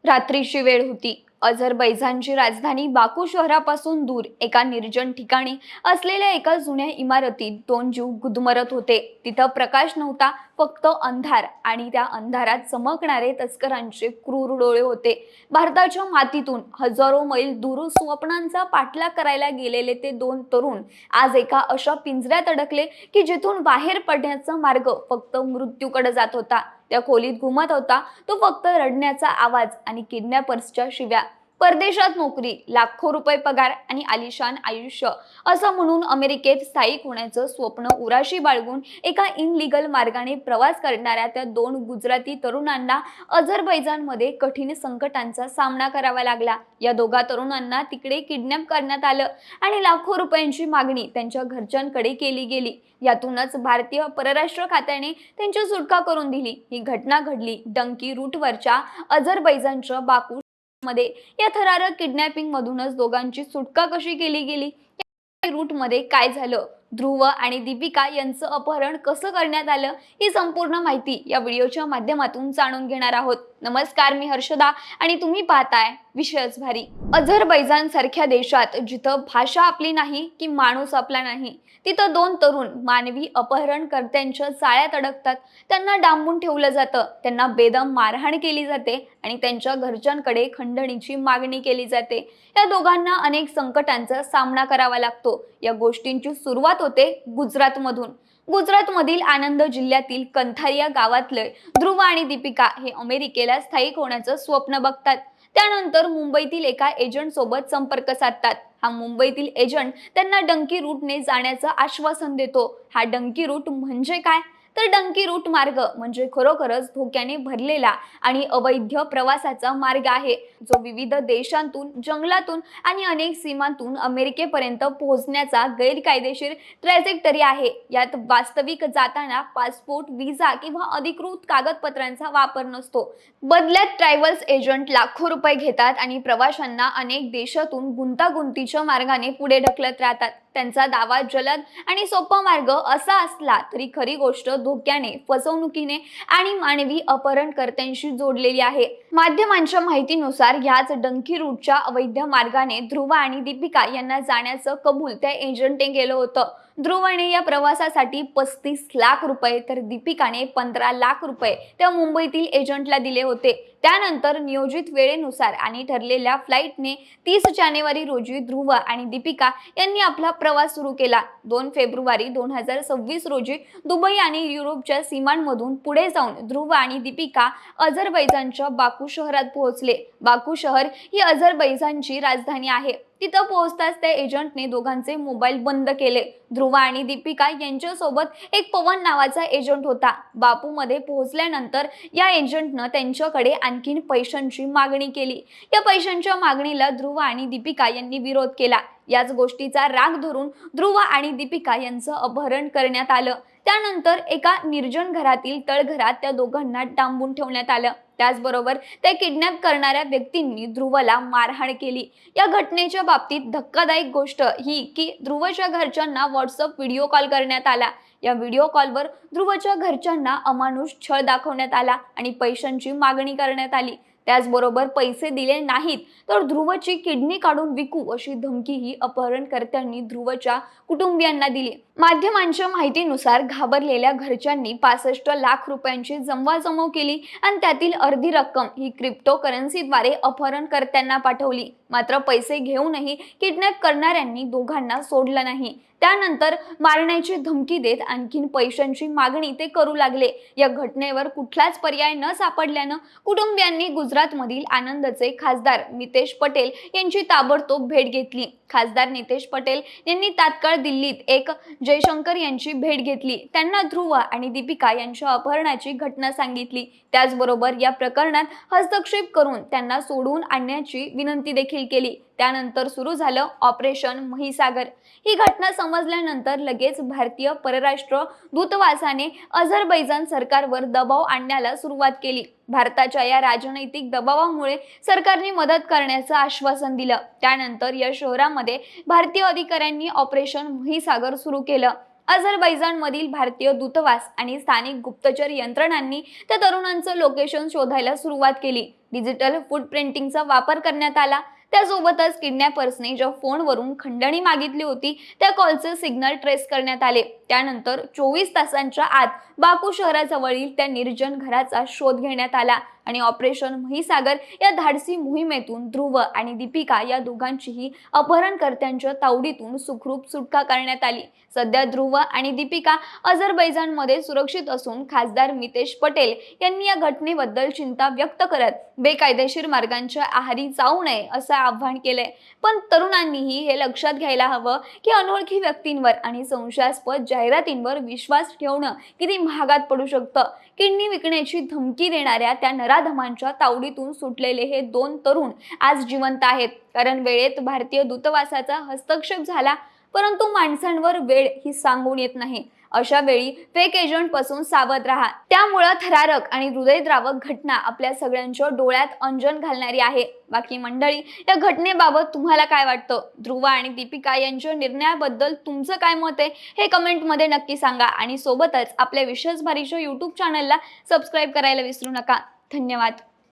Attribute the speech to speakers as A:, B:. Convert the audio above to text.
A: रात्रीची वेळ होती. अझरबैजानची राजधानी बाकू शहरापासून दूर एका निर्जन ठिकाणी असलेल्या एका जुन्या इमारतीत दोन जीव गुदमरत होते. तिथं प्रकाश नव्हता, फक्त अंधार आणि त्या अंधारात चमकणारे तस्करांचे क्रूर डोळे होते. भारताच्या मातीतून हजारो मैल दूर स्वप्नांचा पाठलाग करायला गेलेले ते दोन तरुण आज एका अशा पिंजऱ्यात अडकले की जिथून बाहेर पडण्याचा मार्ग फक्त मृत्यूकडे जात होता. त्या खोलीत घुमत होता तो फक्त रडण्याचा आवाज आणि किडनॅपर्सच्या शिव्या. परदेशात नोकरी, लाखो रुपये पगार आणि आलिशान आयुष्य असं म्हणून अमेरिकेत स्थायिक होण्याचं स्वप्न उराशी बाळगून एका इनलिगल मार्गाने प्रवास करणाऱ्या त्या दोन गुजराती तरुणांना अझरबैजानमध्ये कठीण संकटांचा सामना करावा लागला. या दोघा तरुणांना तिकडे किडनॅप करण्यात आलं आणि लाखो रुपयांची मागणी त्यांच्या घरच्यांकडे केली गेली. यातूनच भारतीय परराष्ट्र खात्याने त्यांची सुटका करून दिली. ही घटना घडली डंकी रूटवरच्या अझरबैजानच्या बाकू मध्ये. या थरारक किडनॅपिंग मधूनच दोघांची सुटका कशी केली गेली, रूट मध्ये काय झालं, ध्रुव आणि दीपिका यांचं अपहरण कसं करण्यात आलं, ही संपूर्ण माहिती या व्हिडिओच्या माध्यमातून जाणून घेणार आहोत. नमस्कार, मी हर्षदा आणि तुम्ही पाहताय विषयच भारी. अझरबैजान सारख्या देशात जिथं भाषा आपली नाही की माणूस आपला नाही, तिथं दोन तरुण मानवी अपहरणकर्त्यांच्या जाळ्यात अडकतात. त्यांना डांबून ठेवलं जातं, त्यांना बेदम मारहाण केली जाते आणि त्यांच्या घरच्यांकडे खंडणीची मागणी केली जाते. या दोघांना अनेक संकटांचा सामना करावा लागतो. या गोष्टींची सुरुवात होते गुजरातमधून. गुजरातमधील आनंद जिल्ह्यातील कंथारिया गावातले ध्रुव आणि दीपिका हे अमेरिकेला स्थायिक होण्याचं स्वप्न बघतात. त्यानंतर मुंबईतील एका एजंट सोबत संपर्क साधतात. हा मुंबईतील एजंट त्यांना डंकी रूटने जाण्याचं आश्वासन देतो. हा डंकी रूट म्हणजे काय, तर डंकी रूट मार्ग म्हणजे खरोखरच धोक्याने भरलेला आणि अवैध प्रवासाचा मार्ग आहे, जो विविध देशांतून, जंगलातून आणि अनेक सीमांतून अमेरिकेपर्यंत पोहोचण्याचा गैरकायदेशीर ट्रॅजेक्टरी आहे. यात वास्तविक जाताना पासपोर्ट, व्हिसा किंवा अधिकृत कागदपत्रांचा वापर नसतो. बदल्यात ट्रॅव्हल्स एजंट लाखो रुपये घेतात आणि प्रवाशांना अनेक देशातून गुंतागुंतीच्या मार्गाने पुढे ढकलत राहतात. त्यांचा दावा जलद आणि सोपा मार्ग असा असला तरी खरी गोष्ट धोक्याने, फसवणुकीने आणि मानवी अपहरणकर्त्यांशी जोडलेली आहे. माध्यमांच्या माहितीनुसार ह्याच डंकी रूटच्या अवैध मार्गाने ध्रुव आणि दीपिका यांना जाण्याचं कबूल त्या एजंटने केलं होतं. ध्रुवने या प्रवासासाठी 35 लाख रुपये तर दीपिकाने 15 लाख रुपये त्या मुंबईतील एजंटला दिले होते. त्यानंतर नियोजित वेळेनुसार आणि ठरलेल्या फ्लाईटने 30 जानेवारी रोजी ध्रुव आणि दीपिका यांनी आपला प्रवास सुरू केला. 2 फेब्रुवारी 2026 रोजी दुबई आणि युरोपच्या सीमांमधून पुढे जाऊन ध्रुव आणि दीपिका अझरबैजानच्या बाकू शहरात पोहोचले. बाकू शहर ही अझरबैजानची राजधानी आहे. तिथं पोहोचताच त्या एजंटने दोघांचे मोबाईल बंद केले. ध्रुव आणि दीपिका यांच्यासोबत एक पवन नावाचा एजंट होता. बाकूमध्ये पोहोचल्यानंतर या एजंटनं त्यांच्याकडे आणखीन पैशांची मागणी केली. या पैशांच्या मागणीला ध्रुव आणि दीपिका यांनी विरोध केला. याच गोष्टीचा राग धरून ध्रुव आणि दीपिका यांचं अपहरण करण्यात आलं. त्यानंतर एका निर्जन घरातील तळघरात त्या दोघांना डांबून ठेवण्यात आलं. त्याचबरोबर त्या किडनॅप करणाऱ्या व्यक्तींनी ध्रुवला मारहाण केली. या घटनेच्या बाबतीत धक्कादायक गोष्ट ही की ध्रुवच्या घरच्यांना व्हॉट्सअप व्हिडिओ कॉल करण्यात आला. या व्हिडिओ कॉलवर ध्रुवच्या घरच्यांना अमानुष छळ दाखवण्यात आला आणि पैशांची मागणी करण्यात आली. त्याचबरोबर पैसे दिले नाहीत तर ध्रुवची किडनी काढून विकू अशी धमकीही अपहरणकर्त्यांनी ध्रुवच्या कुटुंबियांना दिली. माध्यमांच्या माहितीनुसार घाबरलेल्या घरच्यांनी 65 लाख रुपयांची जमवाजमव केली आणि त्यातील अर्धी रक्कम ही क्रिप्टोकरन्सीद्वारे अपहरणकर्त्यांना पाठवली. मात्र पैसे घेऊनही किडनॅप करणाऱ्यांनी दोघांना सोडलं नाही. त्यानंतर मारण्याची धमकी देत आणखीन पैशांची मागणी ते करू लागले. या घटनेवर कुठलाच पर्याय न सापडल्यानं कुटुंबियांनी गुजरातमधील आनंदचे खासदार नितेश पटेल यांची ताबडतोब भेट घेतली. खासदार नितेश पटेल यांनी तात्काळ दिल्लीत एक जयशंकर यांची भेट घेतली. त्यांना ध्रुव आणि दीपिका यांच्या अपहरणाची घटना सांगितली. त्याचबरोबर या प्रकरणात हस्तक्षेप करून त्यांना सोडून आणण्याची विनंती देखील केली. त्यानंतर सुरू झालं ऑपरेशन महिसागर. ही घटना समजल्यानंतर लगेच भारतीय परराष्ट्र दूतावासाने अझरबैजान सरकारवर दबाव आणण्याला सुरुवात केली. भारताच्या या राजनैतिक दबावामुळे सरकारने मदत करण्याचं आश्वासन दिलं. त्यानंतर या शहरामध्ये भारतीय अधिकाऱ्यांनी ऑपरेशन महिसागर सुरू केलं. अझरबैजानमधील भारतीय दूतावास आणि स्थानिक गुप्तचर यंत्रणांनी त्या तरुणांचं लोकेशन शोधायला सुरुवात केली. डिजिटल फुटप्रिंटिंगचा वापर करण्यात आला. त्यासोबतच किडनॅपर्सने ज्या फोनवरून खंडणी मागितली होती त्या कॉलचे सिग्नल ट्रेस करण्यात आले. त्यानंतर 24 तासांच्या आत बाकू शहराजवळील त्या निर्जन घराचा शोध घेण्यात आला आणि ऑपरेशन महिसागर या धाडसी मोहिमेतून ध्रुव आणि दीपिका या दोघांचीही अपहरणकर्त्यांच्या तावडीतून सुखरूप सुटका करण्यात आली. सध्या ध्रुव आणि दीपिका अझरबैजानमध्ये सुरक्षित असून खासदार मितेश पटेल यांनी या घटनेबद्दल चिंता व्यक्त करत बेकायदेशीर मार्गांच्या आहारी जाऊ नये असं आवाहन केलंय. पण तरुणांनीही हे लक्षात घ्यायला हवं की अनोळखी व्यक्तींवर आणि संशयास्पद जाहिरातींवर विश्वास ठेवणं किती महागात पडू शकतं. किडनी विकण्याची धमकी देणाऱ्या त्या नराधमांच्या तावडीतून सुटलेले हे दोन तरुण आज जिवंत आहेत, कारण वेळेत भारतीय दूतावासाचा हस्तक्षेप झाला. परंतु माणसांवर वेळ ही सांगून येत नाही. अशा वेळी फेक एजंट पासून सावध राहा. त्यामुळे थरारक आणि हृदयद्रावक घटना आपल्या सगळ्यांच्या डोळ्यात अंजन घालणारी आहे. बाकी मंडळी, या घटनेबाबत तुम्हाला काय वाटतं? ध्रुव आणि दीपिका यांच्या निर्णयाबद्दल तुमचं काय मत आहे हे कमेंटमध्ये नक्की सांगा आणि सोबतच आपल्या विशेष भारीच्या YouTube चॅनलला सबस्क्राईब करायला विसरू नका. धन्यवाद.